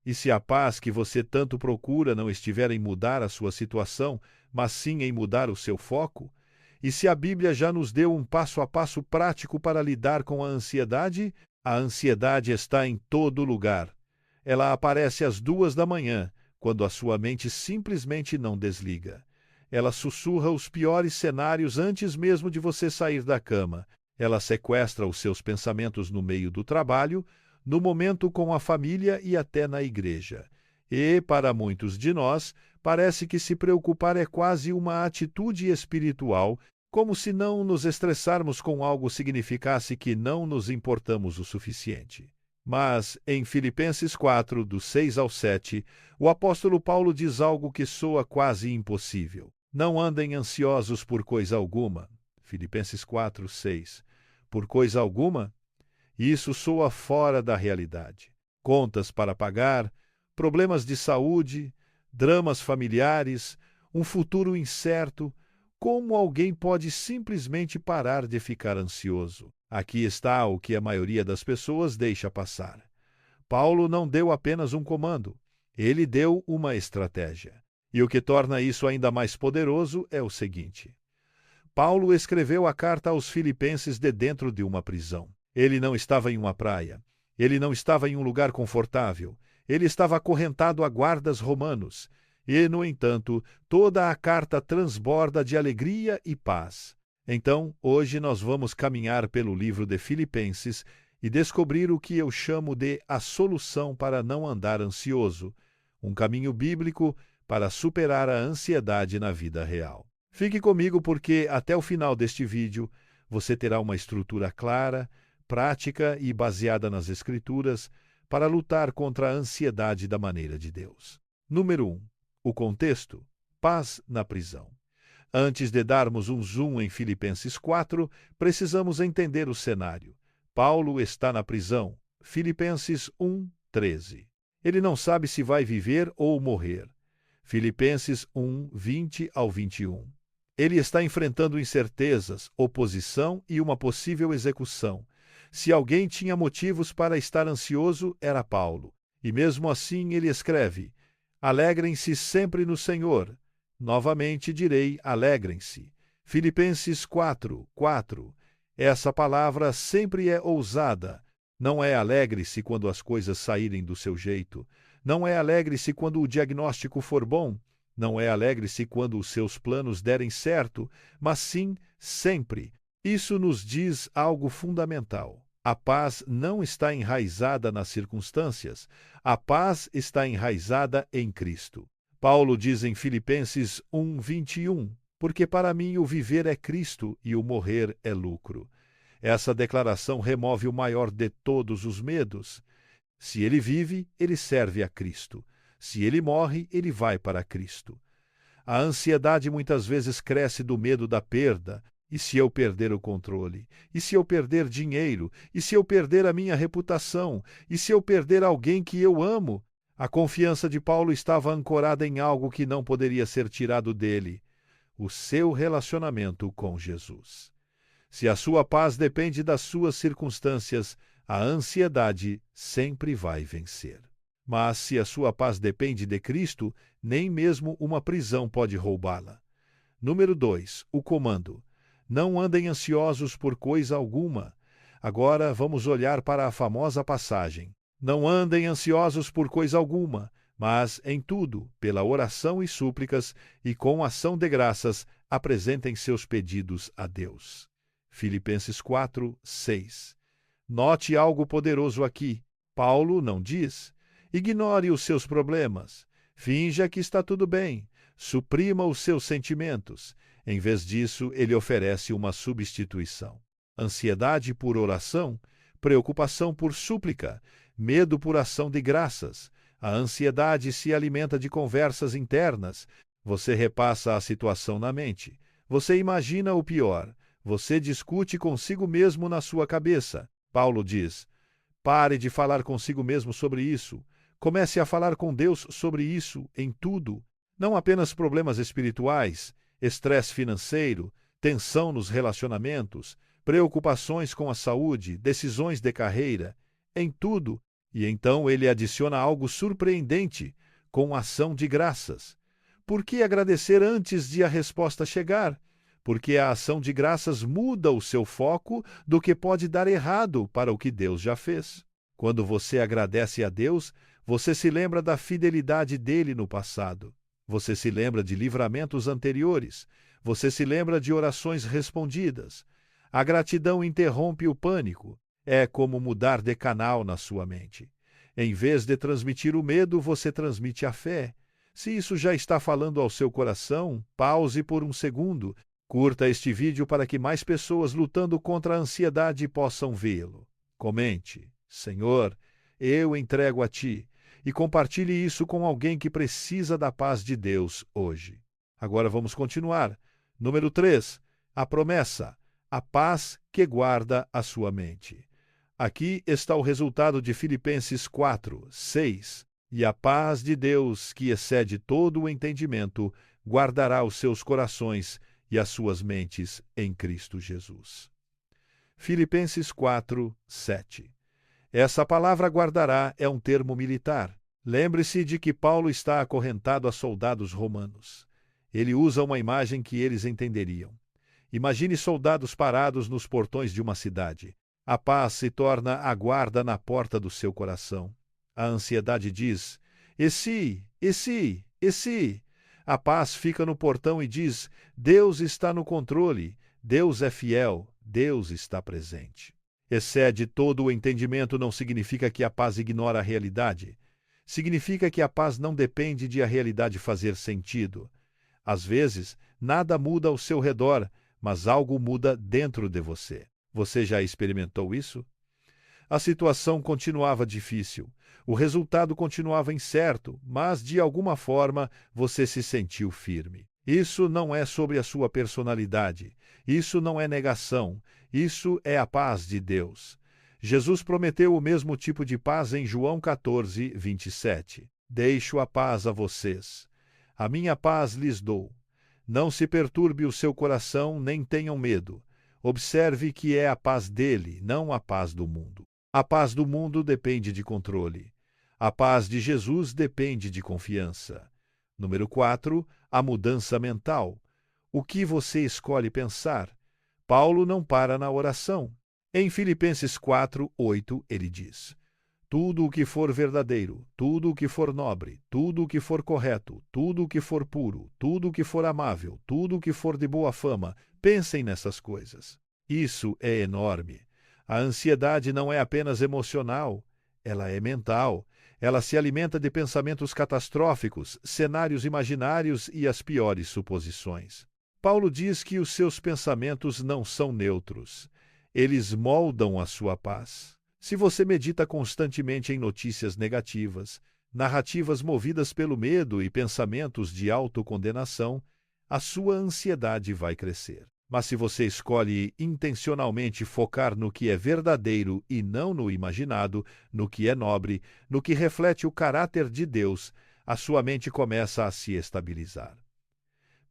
E se a paz que você tanto procura não estiver em mudar a sua situação, mas sim em mudar o seu foco? E se a Bíblia já nos deu um passo a passo prático para lidar com a ansiedade está em todo lugar. Ela aparece às 2 da manhã, quando a sua mente simplesmente não desliga. Ela sussurra os piores cenários antes mesmo de você sair da cama. Ela sequestra os seus pensamentos no meio do trabalho, no momento com a família e até na igreja. E, para muitos de nós, parece que se preocupar é quase uma atitude espiritual, como se não nos estressarmos com algo significasse que não nos importamos o suficiente. Mas, em Filipenses 4, do 6 ao 7, o apóstolo Paulo diz algo que soa quase impossível. Não andem ansiosos por coisa alguma. Filipenses 4, 6. Por coisa alguma? Isso soa fora da realidade. Contas para pagar, problemas de saúde, dramas familiares, um futuro incerto. Como alguém pode simplesmente parar de ficar ansioso? Aqui está o que a maioria das pessoas deixa passar. Paulo não deu apenas um comando, ele deu uma estratégia. E o que torna isso ainda mais poderoso é o seguinte: Paulo escreveu a carta aos Filipenses de dentro de uma prisão. Ele não estava em uma praia. Ele não estava em um lugar confortável. Ele estava acorrentado a guardas romanos. E, no entanto, toda a carta transborda de alegria e paz. Então, hoje nós vamos caminhar pelo livro de Filipenses e descobrir o que eu chamo de a solução para não andar ansioso, um caminho bíblico para superar a ansiedade na vida real. Fique comigo porque, até o final deste vídeo, você terá uma estrutura clara, prática e baseada nas Escrituras para lutar contra a ansiedade da maneira de Deus. Número 1. O contexto: paz na prisão. Antes de darmos um zoom em Filipenses 4, precisamos entender o cenário. Paulo está na prisão. Filipenses 1, 13. Ele não sabe se vai viver ou morrer. Filipenses 1, 20 ao 21. Ele está enfrentando incertezas, oposição e uma possível execução. Se alguém tinha motivos para estar ansioso, era Paulo. E mesmo assim ele escreve: alegrem-se sempre no Senhor. Novamente direi, alegrem-se. Filipenses 4, 4. Essa palavra sempre é ousada. Não é alegre-se quando as coisas saírem do seu jeito. Não é alegre-se quando o diagnóstico for bom. Não é alegre-se quando os seus planos derem certo, mas sim sempre. Isso nos diz algo fundamental. A paz não está enraizada nas circunstâncias. A paz está enraizada em Cristo. Paulo diz em Filipenses 1, 21, porque para mim o viver é Cristo e o morrer é lucro. Essa declaração remove o maior de todos os medos. Se ele vive, ele serve a Cristo. Se ele morre, ele vai para Cristo. A ansiedade muitas vezes cresce do medo da perda. E se eu perder o controle? E se eu perder dinheiro? E se eu perder a minha reputação? E se eu perder alguém que eu amo? A confiança de Paulo estava ancorada em algo que não poderia ser tirado dele: o seu relacionamento com Jesus. Se a sua paz depende das suas circunstâncias, a ansiedade sempre vai vencer. Mas se a sua paz depende de Cristo, nem mesmo uma prisão pode roubá-la. Número 2. O comando. Não andem ansiosos por coisa alguma. Agora vamos olhar para a famosa passagem. Não andem ansiosos por coisa alguma, mas em tudo, pela oração e súplicas, e com ação de graças, apresentem seus pedidos a Deus. Filipenses 4, 6. Note algo poderoso aqui. Paulo não diz: ignore os seus problemas, finja que está tudo bem, suprima os seus sentimentos. Em vez disso, ele oferece uma substituição. Ansiedade por oração, preocupação por súplica, medo por ação de graças. A ansiedade se alimenta de conversas internas. Você repassa a situação na mente. Você imagina o pior. Você discute consigo mesmo na sua cabeça. Paulo diz: pare de falar consigo mesmo sobre isso. Comece a falar com Deus sobre isso em tudo. Não apenas problemas espirituais, estresse financeiro, tensão nos relacionamentos, preocupações com a saúde, decisões de carreira. Em tudo, E então ele adiciona algo surpreendente, com ação de graças. Por que agradecer antes de a resposta chegar? Porque a ação de graças muda o seu foco do que pode dar errado para o que Deus já fez. Quando você agradece a Deus, você se lembra da fidelidade dele no passado. Você se lembra de livramentos anteriores. Você se lembra de orações respondidas. A gratidão interrompe o pânico. É como mudar de canal na sua mente. Em vez de transmitir o medo, você transmite a fé. Se isso já está falando ao seu coração, pause por um segundo. Curta este vídeo para que mais pessoas lutando contra a ansiedade possam vê-lo. Comente: Senhor, eu entrego a Ti. E compartilhe isso com alguém que precisa da paz de Deus hoje. Agora vamos continuar. Número 3. A promessa. A paz que guarda a sua mente. Aqui está o resultado de Filipenses 4, 6. E a paz de Deus, que excede todo o entendimento, guardará os seus corações e as suas mentes em Cristo Jesus. Filipenses 4, 7. Essa palavra guardará é um termo militar. Lembre-se de que Paulo está acorrentado a soldados romanos. Ele usa uma imagem que eles entenderiam. Imagine soldados parados nos portões de uma cidade. A paz se torna a guarda na porta do seu coração. A ansiedade diz: e se? E se? E se? A paz fica no portão e diz: Deus está no controle, Deus é fiel, Deus está presente. Excede todo o entendimento não significa que a paz ignora a realidade. Significa que a paz não depende de a realidade fazer sentido. Às vezes, nada muda ao seu redor, mas algo muda dentro de você. Você já experimentou isso? A situação continuava difícil. O resultado continuava incerto, mas, de alguma forma, você se sentiu firme. Isso não é sobre a sua personalidade. Isso não é negação. Isso é a paz de Deus. Jesus prometeu o mesmo tipo de paz em João 14, 27. Deixo a paz a vocês. A minha paz lhes dou. Não se perturbe o seu coração, nem tenham medo. Observe que é a paz dele, não a paz do mundo. A paz do mundo depende de controle. A paz de Jesus depende de confiança. Número 4. A mudança mental. O que você escolhe pensar? Paulo não para na oração. Em Filipenses 4, 8, ele diz: tudo o que for verdadeiro, tudo o que for nobre, tudo o que for correto, tudo o que for puro, tudo o que for amável, tudo o que for de boa fama, pensem nessas coisas. Isso é enorme. A ansiedade não é apenas emocional, ela é mental. Ela se alimenta de pensamentos catastróficos, cenários imaginários e as piores suposições. Paulo diz que os seus pensamentos não são neutros. Eles moldam a sua paz. Se você medita constantemente em notícias negativas, narrativas movidas pelo medo e pensamentos de autocondenação, a sua ansiedade vai crescer. Mas se você escolhe intencionalmente focar no que é verdadeiro e não no imaginado, no que é nobre, no que reflete o caráter de Deus, a sua mente começa a se estabilizar.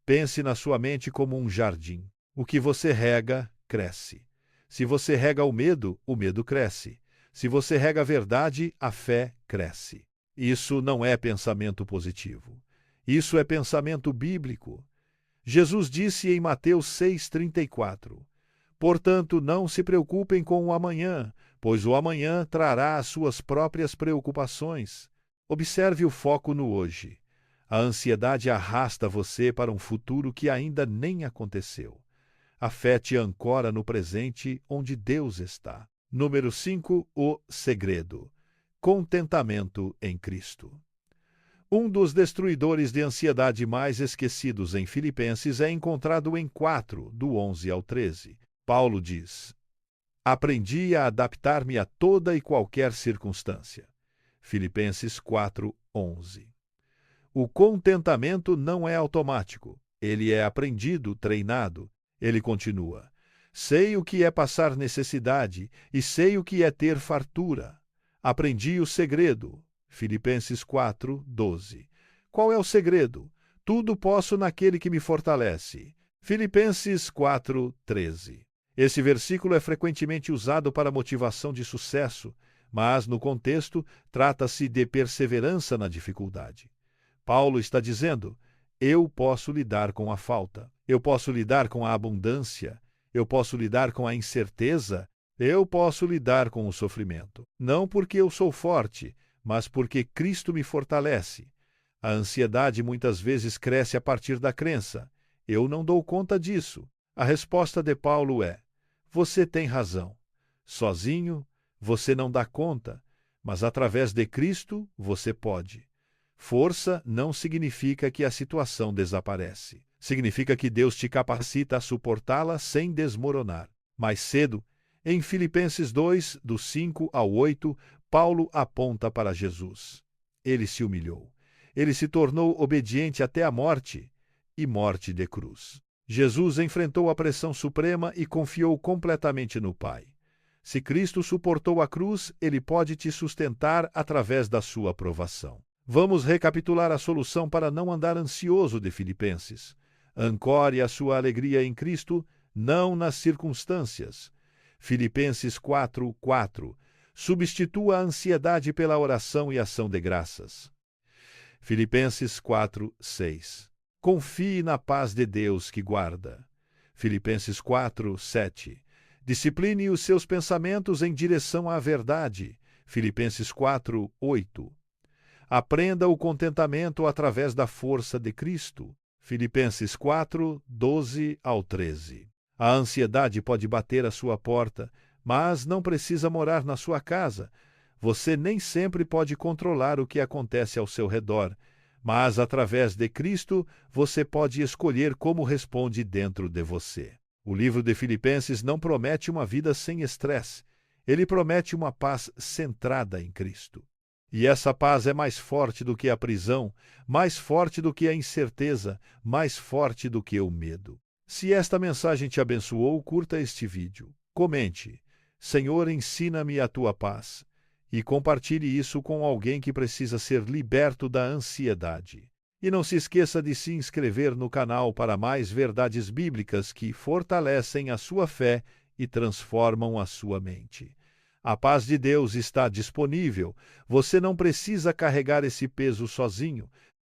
Pense na sua mente como um jardim. O que você rega, cresce. Se você rega o medo cresce. Se você rega a verdade, a fé cresce. Isso não é pensamento positivo. Isso é pensamento bíblico. Jesus disse em Mateus 6,34: portanto, não se preocupem com o amanhã, pois o amanhã trará as suas próprias preocupações. Observe o foco no hoje. A ansiedade arrasta você para um futuro que ainda nem aconteceu. A fé te ancora no presente, onde Deus está. Número 5. O segredo. Contentamento em Cristo. Um dos destruidores de ansiedade mais esquecidos em Filipenses é encontrado em 4, do 11 ao 13. Paulo diz: aprendi a adaptar-me a toda e qualquer circunstância. Filipenses 4, 11. O contentamento não é automático. Ele é aprendido, treinado. Ele continua: sei o que é passar necessidade e sei o que é ter fartura. Aprendi o segredo. Filipenses 4, 12. Qual é o segredo? Tudo posso naquele que me fortalece. Filipenses 4, 13. Esse versículo é frequentemente usado para motivação de sucesso, mas, no contexto, trata-se de perseverança na dificuldade. Paulo está dizendo: eu posso lidar com a falta, eu posso lidar com a abundância, eu posso lidar com a incerteza, eu posso lidar com o sofrimento. Não porque eu sou forte, mas porque Cristo me fortalece. A ansiedade muitas vezes cresce a partir da crença: eu não dou conta disso. A resposta de Paulo é: você tem razão. Sozinho, você não dá conta, mas através de Cristo, você pode. Força não significa que a situação desaparece. Significa que Deus te capacita a suportá-la sem desmoronar. Mais cedo, em Filipenses 2, do 5 ao 8, Paulo aponta para Jesus. Ele se humilhou. Ele se tornou obediente até a morte, e morte de cruz. Jesus enfrentou a pressão suprema e confiou completamente no Pai. Se Cristo suportou a cruz, ele pode te sustentar através da sua provação. Vamos recapitular a solução para não andar ansioso de Filipenses. Ancore a sua alegria em Cristo, não nas circunstâncias. Filipenses 4:4. Substitua a ansiedade pela oração e ação de graças. Filipenses 4:6. Confie na paz de Deus que guarda. Filipenses 4:7. Discipline os seus pensamentos em direção à verdade. Filipenses 4:8. Aprenda o contentamento através da força de Cristo. Filipenses 4:12 ao 13. A ansiedade pode bater à sua porta, mas não precisa morar na sua casa. Você nem sempre pode controlar o que acontece ao seu redor, mas através de Cristo você pode escolher como responde dentro de você. O livro de Filipenses não promete uma vida sem estresse. Ele promete uma paz centrada em Cristo. E essa paz é mais forte do que a prisão, mais forte do que a incerteza, mais forte do que o medo. Se esta mensagem te abençoou, curta este vídeo. Comente: Senhor, ensina-me a tua paz. E compartilhe isso com alguém que precisa ser liberto da ansiedade. E não se esqueça de se inscrever no canal para mais verdades bíblicas que fortalecem a sua fé e transformam a sua mente. A paz de Deus está disponível. Você não precisa carregar esse peso sozinho.